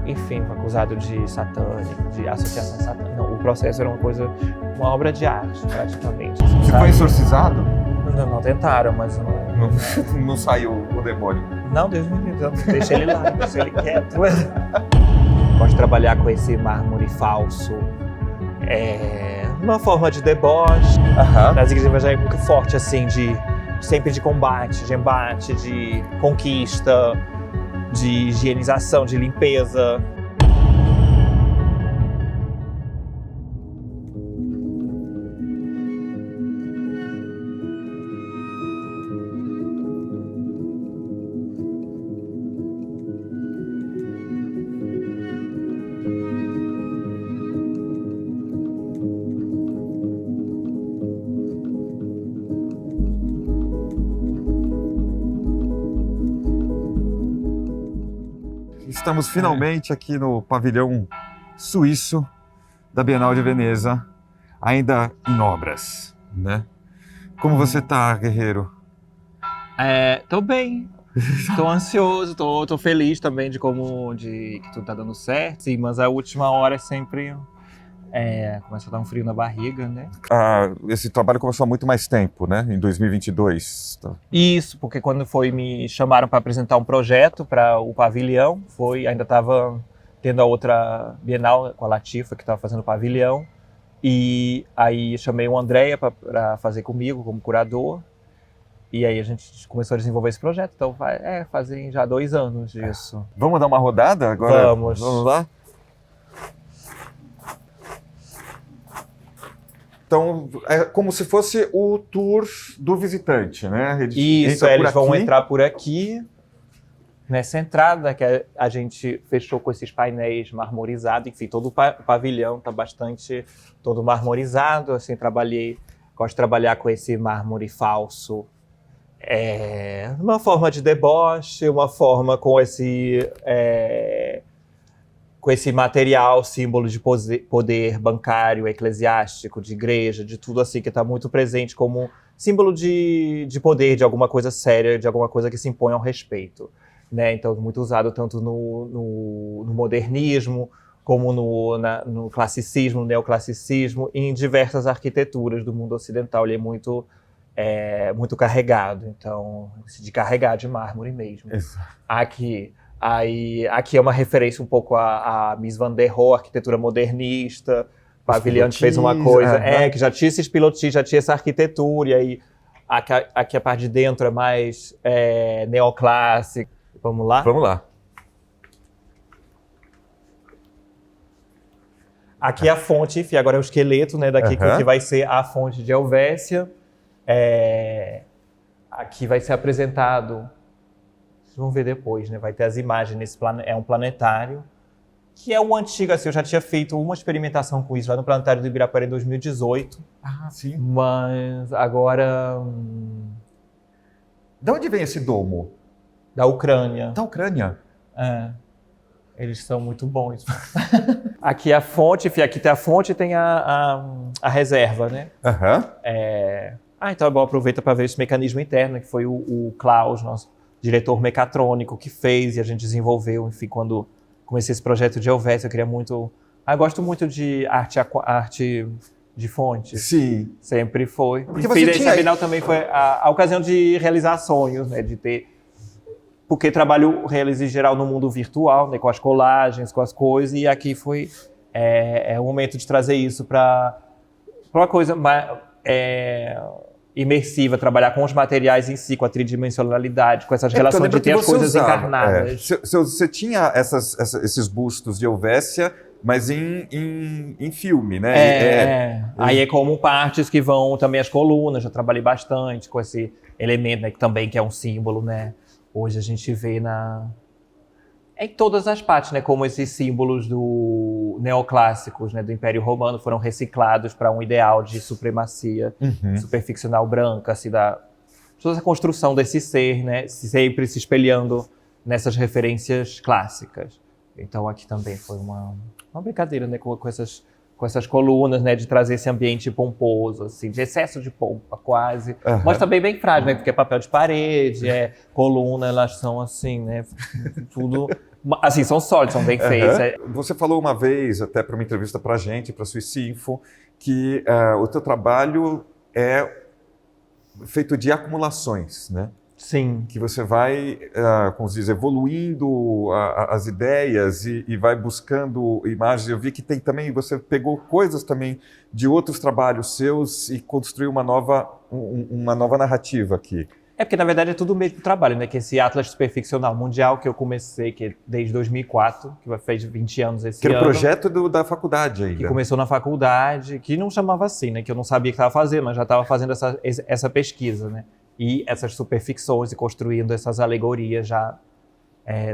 enfim, acusado de satânico, de associação satânica. Não, o processo era uma obra de arte, praticamente. Assim, Você foi exorcizado? Não tentaram, mas Não saiu o demônio. Não, Deus me livre, deixa ele lá, deixa ele quieto. Gosto de trabalhar com esse mármore falso, uma forma de deboche. Nas igrejas já é muito forte, assim, sempre de combate, de embate, de conquista, de higienização, de limpeza. Estamos finalmente aqui no pavilhão suíço da Bienal de Veneza, ainda em obras, né? Como você tá, guerreiro? Tô bem, tô ansioso, tô feliz também de que tudo tá dando certo, sim, mas a última hora é sempre começa a dar um frio na barriga, né? Esse trabalho começou há muito mais tempo, né? Em 2022. Tá? Isso, porque quando me chamaram para apresentar um projeto para o pavilhão, ainda estava tendo a outra Bienal com a Latifa, que estava fazendo o pavilhão, e aí chamei o Andréia para fazer comigo como curador, e aí a gente começou a desenvolver esse projeto, então fazem já 2 anos disso. Vamos dar uma rodada agora? Vamos lá? Então, é como se fosse o tour do visitante, né? Eles vão entrar por aqui, nessa entrada que a gente fechou com esses painéis marmorizados. Enfim, todo o pavilhão está todo marmorizado. Assim, gosto de trabalhar com esse mármore falso. Uma forma de deboche, uma forma com esse material, símbolo de poder bancário, eclesiástico, de igreja, de tudo assim que está muito presente como símbolo de poder, de alguma coisa séria, de alguma coisa que se impõe ao respeito, né? Então, muito usado tanto no modernismo, como no classicismo, no neoclassicismo, e em diversas arquiteturas do mundo ocidental. Ele é muito carregado, então, de carregar de mármore mesmo. Exato. Aqui é uma referência um pouco a Mies van der Rohe, arquitetura modernista. O pavilhão fez uma coisa que já tinha esses pilotis, já tinha essa arquitetura, e aí aqui a parte de dentro é mais neoclássica. Vamos lá? Vamos lá. Aqui é a fonte, enfim, agora é o esqueleto, né, daqui que vai ser a fonte de Helvécia. Aqui vai ser apresentado... Vocês vão ver depois, né? Vai ter as imagens é um planetário, que é o antigo, assim, eu já tinha feito uma experimentação com isso lá no planetário do Ibirapuera em 2018. Sim. Mas agora... De onde vem esse domo? Da Ucrânia. Da Ucrânia? Eles são muito bons. Aqui é a fonte, enfim, aqui tem a fonte e tem a reserva, né? Então é bom, aproveita para ver esse mecanismo interno, que foi o Klaus, nosso diretor mecatrônico, que fez e a gente desenvolveu. Enfim, quando comecei esse projeto de Helvécia, eu queria muito... eu gosto muito de arte de fonte. Sim. Sempre foi. Porque Enfim, esse Bienal também foi a ocasião de realizar sonhos, né? De ter... Porque realizo em geral no mundo virtual, né? Com as colagens, com as coisas, e aqui foi o momento de trazer isso para uma coisa mais... imersiva, trabalhar com os materiais em si, com a tridimensionalidade, com essas relações de ter as coisas encarnadas. Você tinha esses bustos de Helvécia, mas em filme, né? Aí é como partes que vão também as colunas, já trabalhei bastante com esse elemento, né, que também que é um símbolo, né? Hoje a gente vê em todas as partes, né, como esses símbolos neoclássicos, né, do Império Romano foram reciclados para um ideal de supremacia superficcional branca, assim, toda essa construção desse ser, né, sempre se espelhando nessas referências clássicas. Então aqui também foi uma brincadeira, né, com essas colunas, né, de trazer esse ambiente pomposo, assim, de excesso de pompa quase, mas também bem frágil, né, porque é papel de parede, coluna, elas são assim, né, tudo Assim, são sólidos, são bem feitos. Você falou uma vez, até para uma entrevista para a gente, para a Suissinfo, que o teu trabalho é feito de acumulações, né? Sim. Que você vai, como se diz, evoluindo as ideias e vai buscando imagens. Eu vi que tem também, você pegou coisas também de outros trabalhos seus e construiu uma nova narrativa aqui. É porque, na verdade, é tudo o mesmo trabalho, né? Que esse Atlas Superficcional Mundial que eu comecei, que é desde 2004, que fez 20 anos esse ano. Que era o projeto da faculdade ainda. Que começou na faculdade, que não chamava assim, né? Que eu não sabia que estava fazendo, mas já estava fazendo essa pesquisa, né? E essas superficções e construindo essas alegorias já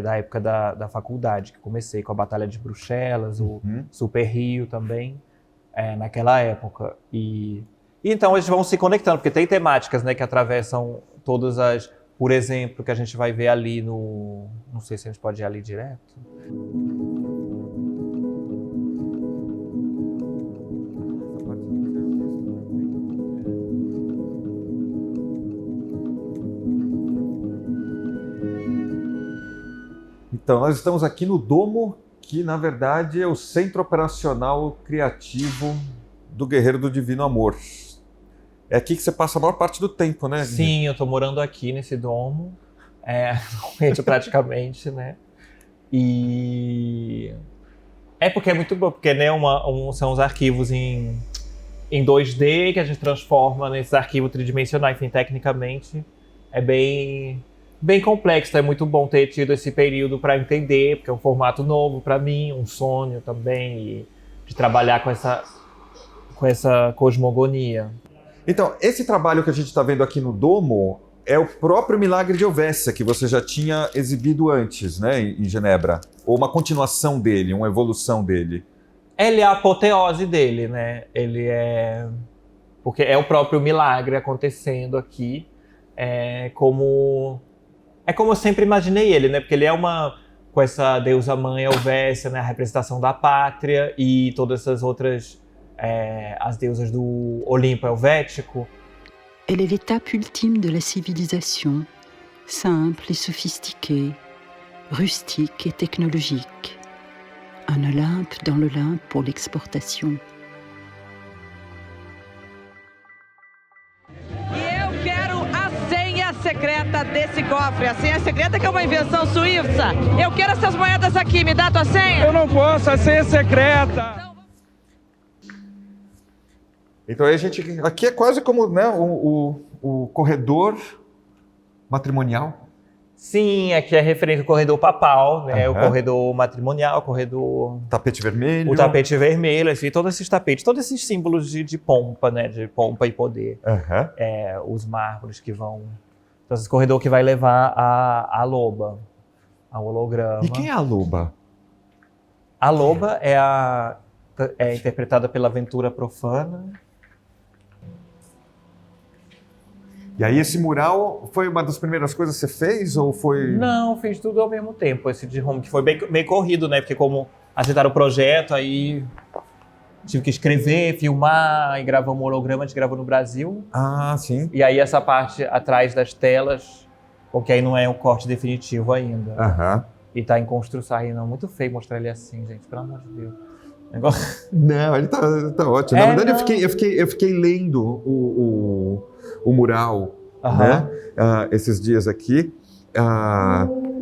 da época da faculdade, que comecei com a Batalha de Bruxelas, o Super Rio também, naquela época. E então eles vão se conectando, porque tem temáticas, né, que atravessam todas as... Por exemplo, que a gente vai ver ali no... Não sei se a gente pode ir ali direto. Então, nós estamos aqui no Domo, que na verdade é o Centro Operacional Criativo do Guerreiro do Divino Amor. É aqui que você passa a maior parte do tempo, né? Sim, eu estou morando aqui nesse domo, praticamente, né? E porque é muito bom, porque né, são os arquivos em 2D que a gente transforma nesses arquivos tridimensionais. Enfim, tecnicamente é bem complexo. É muito bom ter tido esse período para entender, porque é um formato novo para mim, um sonho também, e de trabalhar com essa cosmogonia. Então, esse trabalho que a gente está vendo aqui no Domo é o próprio Milagre de Helvécia, que você já tinha exibido antes, né, em Genebra. Ou uma continuação dele, uma evolução dele. Ele é a apoteose dele, né? Ele é... Porque é o próprio milagre acontecendo aqui. É como eu sempre imaginei ele, né? Porque ele é com essa deusa mãe Helvécia, né? A representação da pátria e todas essas outras... as deusas do Olimpo helvético. Elle est l'étape ultime de la civilisation, simple et sophistiquée, rustique et technologique. Un Olympe dans l'Olympe pour l'exportation. Secreta desse cofre, a senha secreta que é uma invenção suíça. Eu quero essas moedas aqui, me dá a tua senha? Eu não posso, a senha é secreta. Então a gente aqui é quase como, né, o corredor matrimonial. Sim, aqui é referente ao corredor papal, né? O corredor matrimonial, o corredor... Tapete vermelho. O tapete vermelho, assim, todos esses tapetes, todos esses símbolos de pompa, né? De pompa e poder. Os mármores que vão... Então, esse corredor que vai levar a loba, ao holograma. E quem é a loba? A loba é interpretada pela Ventura Profana. E aí esse mural foi uma das primeiras coisas que você fez ou foi... Não, fiz tudo ao mesmo tempo. Esse de home que foi bem corrido, né? Porque como aceitaram o projeto, aí tive que escrever, filmar e gravar um holograma. A gente gravou no Brasil. Ah, sim. E aí essa parte atrás das telas, porque aí não é um corte definitivo ainda. E tá em construção. Aí não, muito feio mostrar ele assim, gente. Pelo amor de Deus. Não, ele tá ótimo. Na verdade, eu fiquei lendo o mural, né? Esses dias aqui.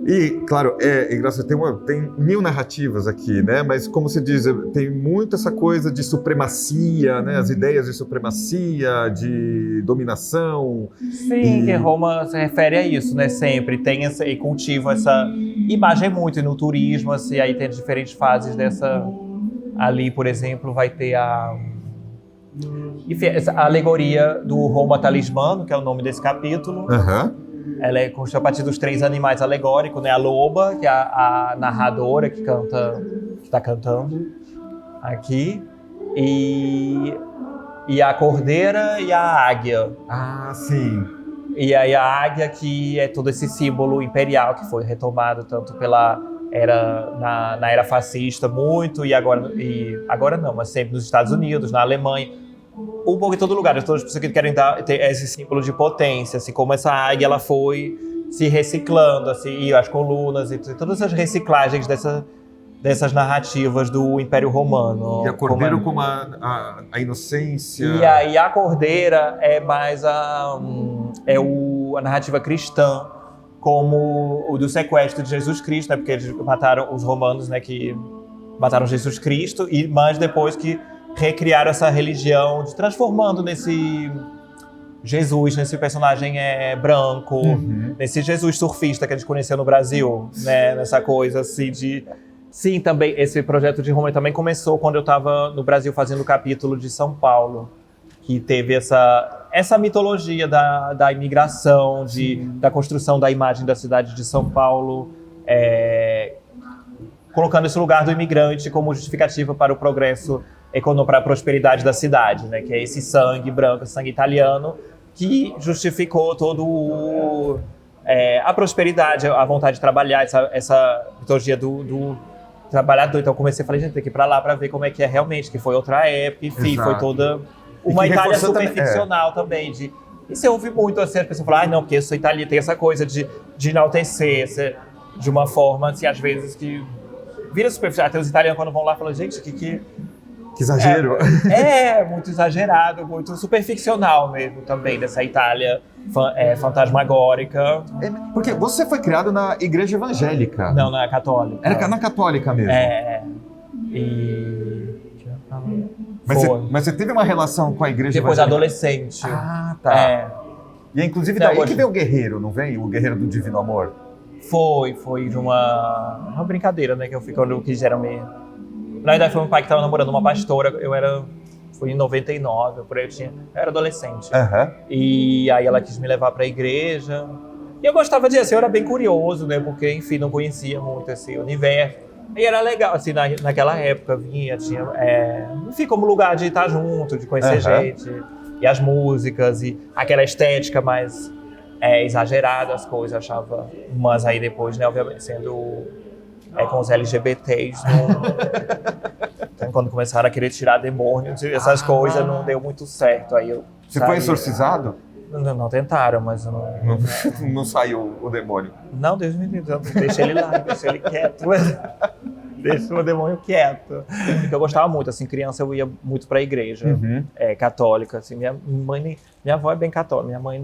E, claro, é engraçado, tem 1000 narrativas aqui, né? Mas, como se diz, tem muito essa coisa de supremacia, né? As ideias de supremacia, de dominação. Sim, que Roma se refere a isso, né? Sempre tem e cultiva essa imagem muito. E no turismo, assim, aí tem diferentes fases dessa... Ali, por exemplo, vai ter essa alegoria do Roma Talismano, que é o nome desse capítulo. Ela é construída a partir dos 3 animais alegóricos, né? A loba, que é a narradora que está cantando aqui, e a cordeira e a águia. Ah, sim. E aí a águia, que é todo esse símbolo imperial que foi retomado tanto na era fascista muito, e agora não, mas sempre nos Estados Unidos, na Alemanha, um pouco em todo lugar. Todas as pessoas que querem ter esse símbolo de potência, assim como essa águia ela foi se reciclando, assim, e as colunas e todas as reciclagens dessas narrativas do Império Romano. E a Cordeiro como a inocência. E aí a Cordeira é mais a narrativa cristã, como o do sequestro de Jesus Cristo, né? Porque eles mataram os romanos, né? Que mataram Jesus Cristo, mas depois que recriaram essa religião, transformando nesse Jesus, nesse personagem branco, nesse Jesus surfista que a gente conheceu no Brasil, né? Nessa coisa assim de... Sim, também, esse projeto de Roma também começou quando eu estava no Brasil fazendo o capítulo de São Paulo, que teve essa mitologia da imigração, da construção da imagem da cidade de São Paulo, colocando esse lugar do imigrante como justificativa para o progresso econômico, para a prosperidade da cidade, né? Que é esse sangue branco, sangue italiano, que justificou todo a prosperidade, a vontade de trabalhar, essa mitologia do trabalhador. Então eu comecei a falar, gente, tem que ir para lá para ver como é que é realmente, que foi outra época, enfim, foi toda uma Itália super ficcional também. E você ouve muito assim, as pessoas falam, não, porque eu sou italiano, tem essa coisa de enaltecer de uma forma, assim, às vezes que vira superficial. Até os italianos quando vão lá falam, gente, que exagero. Muito exagerado, muito super ficcional mesmo também, dessa Itália fantasmagórica. Porque você foi criado na igreja evangélica. Não, na católica. Era na católica mesmo. Mas você teve uma relação com a igreja depois evangélica? Adolescente. Ah, tá. E é inclusive daí que veio o guerreiro, não vem? O guerreiro do Divino Amor. Foi de uma brincadeira, né, que eu fui quando eu quiseram me... Na verdade foi meu pai que estava namorando uma pastora, foi em 99, por aí eu era adolescente. E aí ela quis me levar para a igreja. E eu gostava disso, eu era bem curioso, né, porque enfim, não conhecia muito esse universo. E era legal, assim, naquela época tinha, enfim, como lugar de estar junto, de conhecer gente. E as músicas, e aquela estética mais exagerada, as coisas, eu achava. Mas aí depois, né, obviamente, sendo com os LGBTs, então, quando começaram a querer tirar demônios, essas coisas, não deu muito certo. Aí você foi exorcizado? Não tentaram, mas eu não saiu o demônio. Não, Deus me livre, deixa ele lá, deixa ele quieto. Deixa o demônio quieto. Porque eu gostava muito, assim, criança eu ia muito pra igreja católica, assim, minha avó é bem católica, minha mãe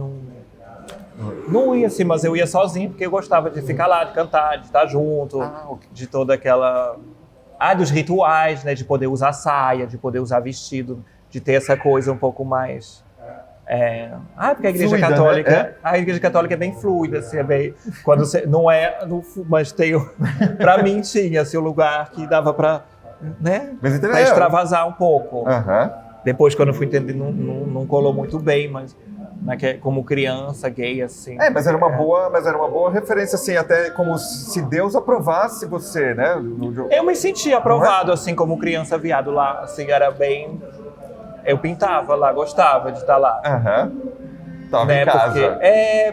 não ia assim, mas eu ia sozinho porque eu gostava de ficar lá, de cantar, de estar junto, de toda aquela... dos rituais, né, de poder usar saia, de poder usar vestido, de ter essa coisa um pouco mais... porque a igreja fluida, católica, né? A igreja católica é bem fluida, assim, quando você, não mas tem, pra mim tinha, assim, um lugar que dava pra, né, pra extravasar um pouco. Depois, quando eu fui entender, não colou muito bem, mas como criança, gay, assim. Mas era uma boa referência, assim, até como se Deus aprovasse você, né? Eu me sentia aprovado, assim, como criança viado lá, assim, era bem... Eu pintava lá, gostava de estar lá. Tava em casa.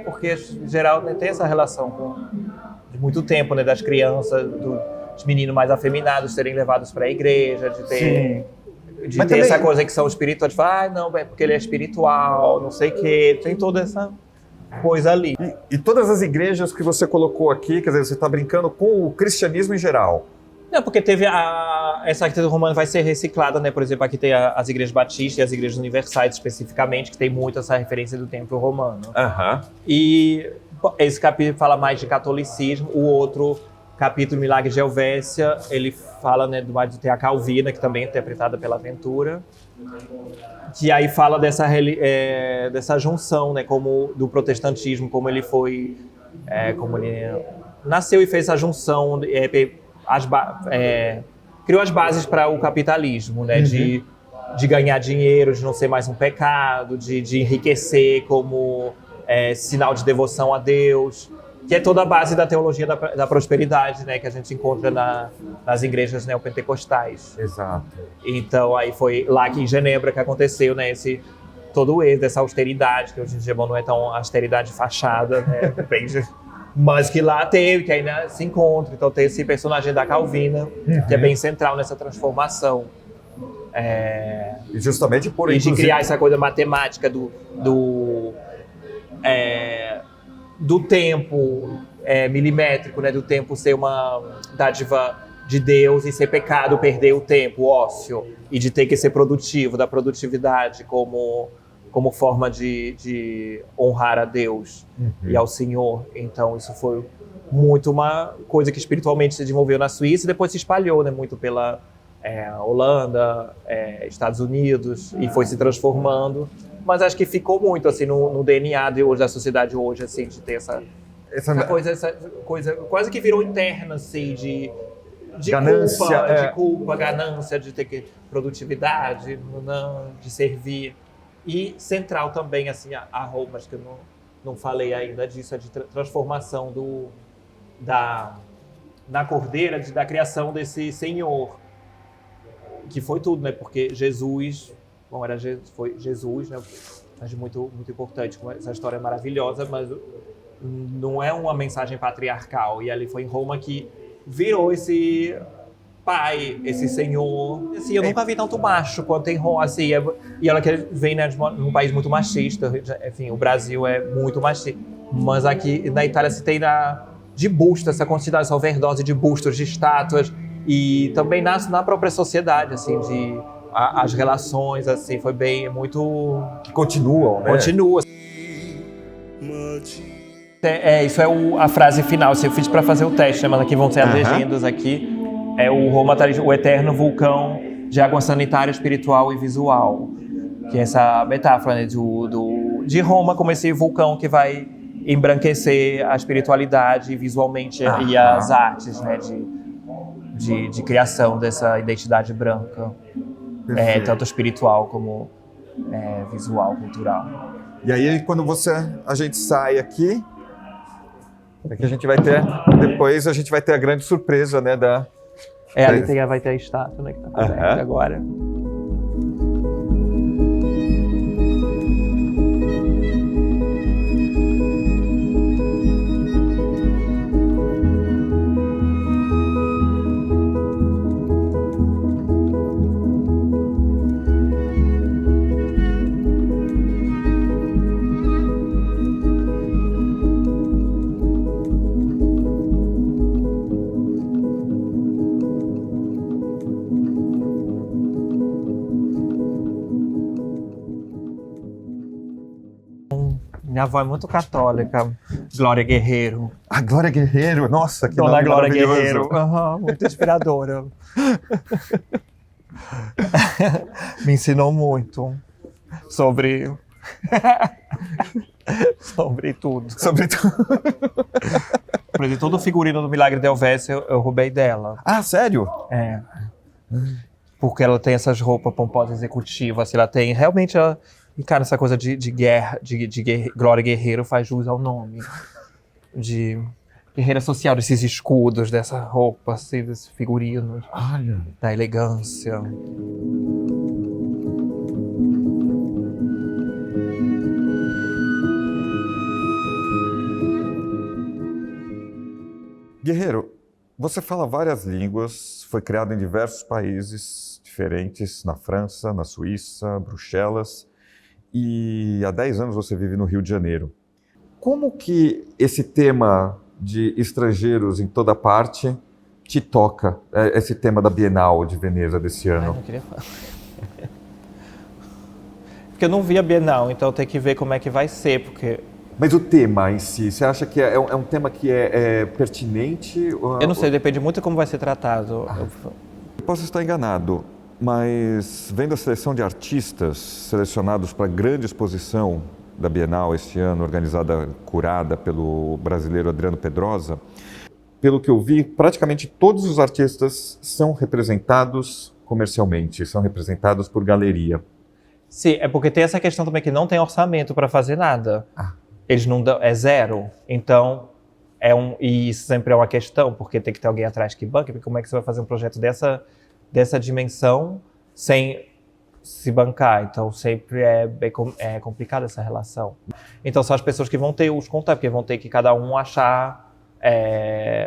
Porque em geral, né, tem essa relação de muito tempo, né, das crianças, dos meninos mais afeminados serem levados para a igreja, de ter, ter essa coisa que são espirituais, de falar, não, porque ele é espiritual, não sei o quê, tem toda essa coisa ali. E todas as igrejas que você colocou aqui, quer dizer, você está brincando com o cristianismo em geral? Não, porque teve essa arquitetura romana vai ser reciclada, né? Por exemplo, aqui tem as igrejas batistas e as igrejas universais, especificamente, que tem muito essa referência do templo romano. E esse capítulo fala mais de catolicismo. O outro capítulo, Milagre de Helvécia, ele fala, né, de ter a Calvina, que também é interpretada pela Ventura, que aí fala dessa junção, né, como do protestantismo, como ele foi, como ele nasceu e fez essa junção, criou as bases para o capitalismo, né? De ganhar dinheiro, de não ser mais um pecado, de enriquecer como sinal de devoção a Deus, que é toda a base da teologia da prosperidade, né? Que a gente encontra nas igrejas neopentecostais. Exato. Então aí foi lá que em Genebra que aconteceu, né? Dessa austeridade, que hoje em dia não é tão austeridade fachada, né? Mas que lá teve, que ainda se encontra. Então tem esse personagem da Calvina, que é bem central nessa transformação. E justamente por isso. E de criar essa coisa matemática do tempo milimétrico, né, do tempo ser uma dádiva de Deus e ser pecado perder o tempo, o ócio, e de ter que ser produtivo, da produtividade como forma de honrar a Deus e ao Senhor. Então isso foi muito uma coisa que espiritualmente se desenvolveu na Suíça e depois se espalhou, né, muito pela Holanda, Estados Unidos, e foi se transformando. Mas acho que ficou muito assim no DNA de hoje, da sociedade hoje, assim, de ter essa coisa quase que virou interna, assim, de ganância, culpa, ganância, de ter que produtividade, de servir. E central também, assim, a Roma, acho que eu não falei ainda disso, de transformação da cordeira, da criação desse Senhor, que foi tudo, né? Porque Jesus, foi Jesus, né? Acho muito, muito importante, essa história é maravilhosa, mas não é uma mensagem patriarcal. E ali foi em Roma que virou esse pai, esse senhor. Assim, eu nunca vi tanto macho quanto em Roma. Assim, e ela que vem, né, de um país muito machista. Enfim, o Brasil é muito machista. Mas aqui na Itália se tem de busto, essa quantidade, essa overdose de bustos, de estátuas. E também na própria sociedade, assim, as relações, assim, foi bem, muito... Que continuam, né? Continua. Isso é a frase final, assim, eu fiz para fazer o teste, né? Mas aqui vão ser as legendas aqui. É o Roma, o eterno vulcão de água sanitária, espiritual e visual. Que é essa metáfora, né, de Roma como esse vulcão que vai embranquecer a espiritualidade visualmente e as artes, né, de criação dessa identidade branca. Tanto espiritual como visual, cultural. E aí, quando a gente sai aqui, a gente vai ter, depois a gente vai ter a grande surpresa, né, ali vai ter a estátua, né, que tá coberta agora. Minha avó é muito católica, Glória Guerreiro. A Glória Guerreiro, nossa, que Dona nome Glória maravilhoso. Guerreiro, muito inspiradora. Me ensinou muito sobre tudo. Sobre tudo. Por exemplo, todo o figurino do Milagre de Helvécia eu roubei dela. Ah, sério? Porque ela tem essas roupas pomposas executivas, assim, ela tem realmente... E, cara, essa coisa de guerra, Glória Guerreiro faz jus ao nome. De guerreira social, desses escudos, dessa roupa, assim, desses figurinos. Olha. Da elegância. Guerreiro, você fala várias línguas, foi criado em diversos países diferentes, na França, na Suíça, Bruxelas. E há 10 anos você vive no Rio de Janeiro. Como que esse tema de estrangeiros em toda parte te toca, esse tema da Bienal de Veneza desse ano? Não queria falar. Porque eu não vi a Bienal, então eu tenho que ver como é que vai ser, porque... Mas o tema em si, você acha que é um tema que é pertinente? Eu não sei, depende muito de como vai ser tratado. Eu posso estar enganado, mas vendo a seleção de artistas selecionados para a grande exposição da Bienal este ano, curada pelo brasileiro Adriano Pedrosa, pelo que eu vi, praticamente todos os artistas são representados comercialmente, são representados por galeria. Sim, é porque tem essa questão também que não tem orçamento para fazer nada. Eles não dão, é zero. Então, e isso sempre é uma questão, porque tem que ter alguém atrás que banque, porque como é que você vai fazer um projeto dessa dimensão sem se bancar? Então sempre é complicada essa relação. Então são as pessoas que vão ter os contatos, porque vão ter que cada um achar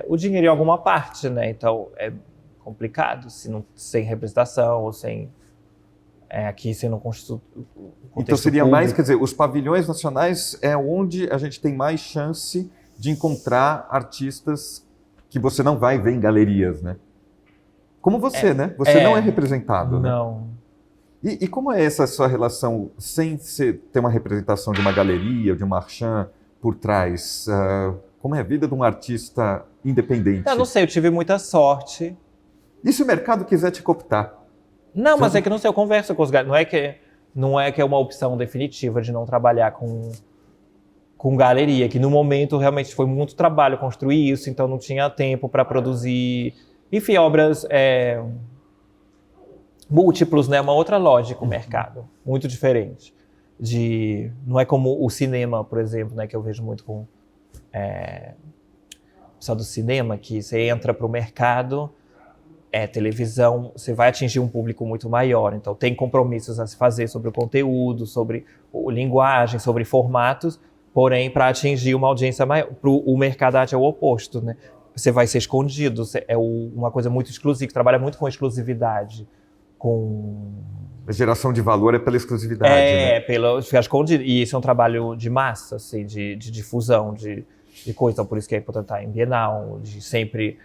o dinheiro em alguma parte, né? Então é complicado sem representação ou sem aqui sendo contexto Então seria público. mais, quer dizer, os pavilhões nacionais é onde a gente tem mais chance de encontrar artistas que você não vai ver em galerias, né? Como você, né? Você não é representado, né? Não. E como é essa sua relação sem ter uma representação de uma galeria ou de um marchand por trás? Como é a vida de um artista independente? Eu não sei, eu tive muita sorte. E se o mercado quiser te cooptar? Não, mas é que não sei, eu converso com os galera. Não é que é uma opção definitiva de não trabalhar com galeria, que no momento realmente foi muito trabalho construir isso, então não tinha tempo para produzir, enfim, obras múltiplos, né? Uma outra lógica o mercado, muito diferente. Não é como o cinema, por exemplo, né? Que eu vejo muito com o pessoal do cinema, que você entra para o mercado, televisão, você vai atingir um público muito maior, então tem compromissos a se fazer sobre o conteúdo, sobre a linguagem, sobre formatos, porém, para atingir uma audiência maior, o mercado é o oposto, né? Você vai ser escondido, uma coisa muito exclusiva, trabalha muito com exclusividade, A geração de valor é pela exclusividade, né? Pelo ficar escondido, e isso é um trabalho de massa, assim, de difusão, de coisa, então por isso que é importante estar em Bienal, de sempre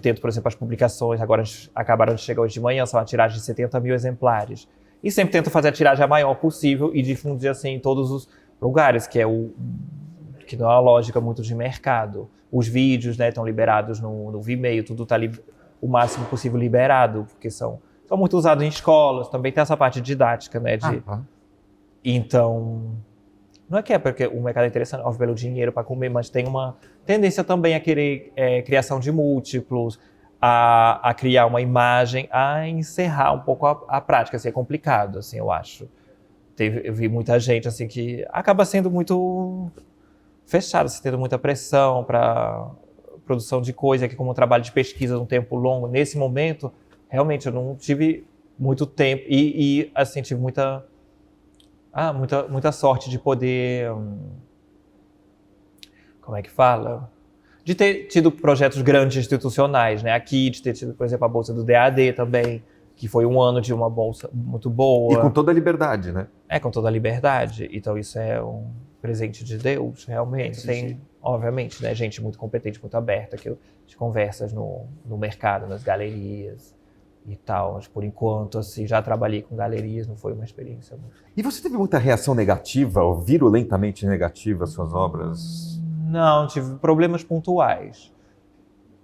tento, por exemplo, as publicações, agora acabaram de chegar hoje de manhã, são uma tiragem de 70 mil exemplares, e sempre tento fazer a tiragem a maior possível e difundir assim em todos os lugares, que que não é uma lógica muito de mercado. Os vídeos, né, estão liberados no Vimeo, tudo está o máximo possível liberado, porque são muito usados em escolas, também tem essa parte didática, né, Então, não é que é porque o mercado é interessante, óbvio, pelo dinheiro para comer, mas tem uma tendência também a querer criação de múltiplos, a criar uma imagem, a encerrar um pouco a prática, assim, é complicado, assim, eu acho. Eu vi muita gente, assim, que acaba sendo muito fechada, assim, tendo muita pressão para produção de coisa, que como um trabalho de pesquisa num tempo longo, nesse momento, realmente eu não tive muito tempo e assim, tive muita sorte de poder, como é que fala? De ter tido projetos grandes institucionais, né? Aqui, de ter tido, por exemplo, a bolsa do DAD também, que foi um ano de uma bolsa muito boa. E com toda a liberdade, né? Com toda a liberdade. Então isso é um presente de Deus, realmente. Tem, obviamente, né, gente muito competente, muito aberta, de conversas no mercado, nas galerias e tal. Mas, por enquanto, assim, já trabalhei com galerias, não foi uma experiência muito... E você teve muita reação negativa, ou virulentamente negativa às suas obras? Não, tive problemas pontuais.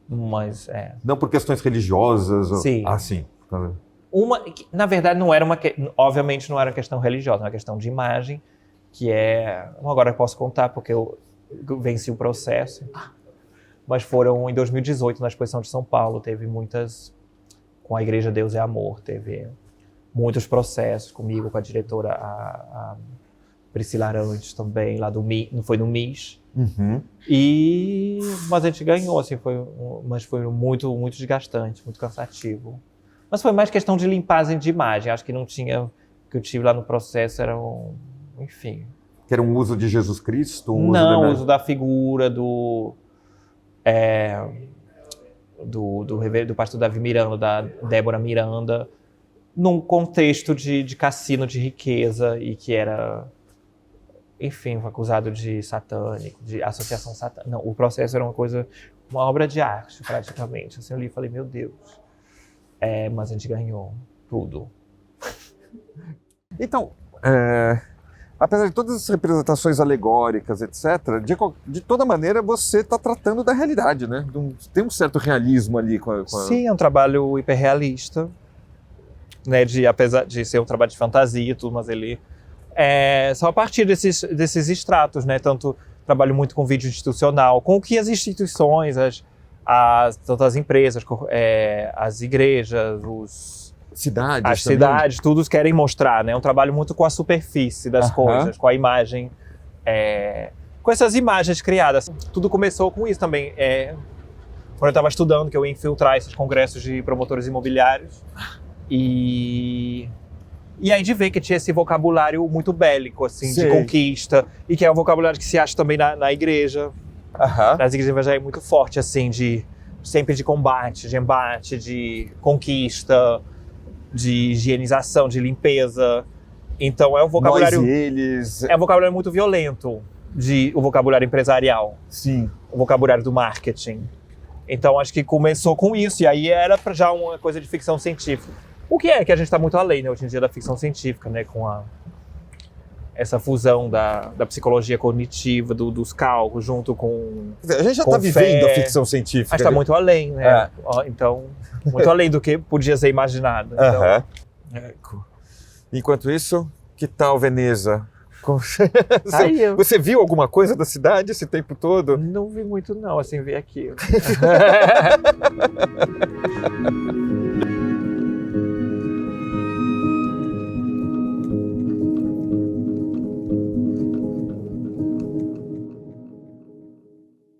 Mas, Não por questões religiosas? Sim. Sim. Na verdade, obviamente não era uma questão religiosa, era uma questão de imagem, que agora eu posso contar porque eu venci o processo, mas foram em 2018, na exposição de São Paulo, teve muitas, com a Igreja Deus é Amor, teve muitos processos comigo, com a diretora, a Priscila Arantes também, lá foi no MIS, mas a gente ganhou, assim, mas foi muito, muito desgastante, muito cansativo. Mas foi mais questão de limpagem de imagem. Acho que não tinha... O que eu tive lá no processo era enfim... Que era um uso de Jesus Cristo? O uso da figura do pastor Davi Miranda, da Débora Miranda, num contexto de cassino de riqueza e que era, enfim, acusado de satânico, de associação satânica. Não, o processo era uma obra de arte, praticamente. Assim, eu li e falei, meu Deus... mas a gente ganhou tudo. Então, apesar de todas as representações alegóricas, etc., de toda maneira você está tratando da realidade, né? Tem um certo realismo ali. Sim, é um trabalho hiperrealista, né? Apesar de ser um trabalho de fantasia e tudo, mas ele só a partir desses extratos, né? Tanto trabalho muito com vídeo institucional, com o que as instituições, tanto as empresas, as igrejas, as cidades, todos querem mostrar, né? É um trabalho muito com a superfície das coisas, com a imagem, com essas imagens criadas. Tudo começou com isso também. Quando eu estava estudando, que eu ia infiltrar esses congressos de promotores imobiliários, e aí de ver que tinha esse vocabulário muito bélico, assim, de conquista, e que é um vocabulário que se acha também na igreja. Nas igrejas evangélicas é muito forte, assim, sempre de combate, de embate, de conquista. de higienização, de limpeza. Então é um vocabulário... Nós e eles... É um vocabulário muito violento, o vocabulário empresarial. Sim. O vocabulário do marketing. Então acho que começou com isso, e aí era já uma coisa de ficção científica. O que a gente está muito além, né, hoje em dia, da ficção científica, né, com essa fusão da psicologia cognitiva, dos cálculos, junto com... A gente já com está vivendo fé. a ficção científica. A gente está muito além, né? Então, muito além do que podia ser imaginado. Então, Aham. Enquanto isso, que tal Veneza? Você viu alguma coisa da cidade esse tempo todo? não vi muito não, assim, vi aqui.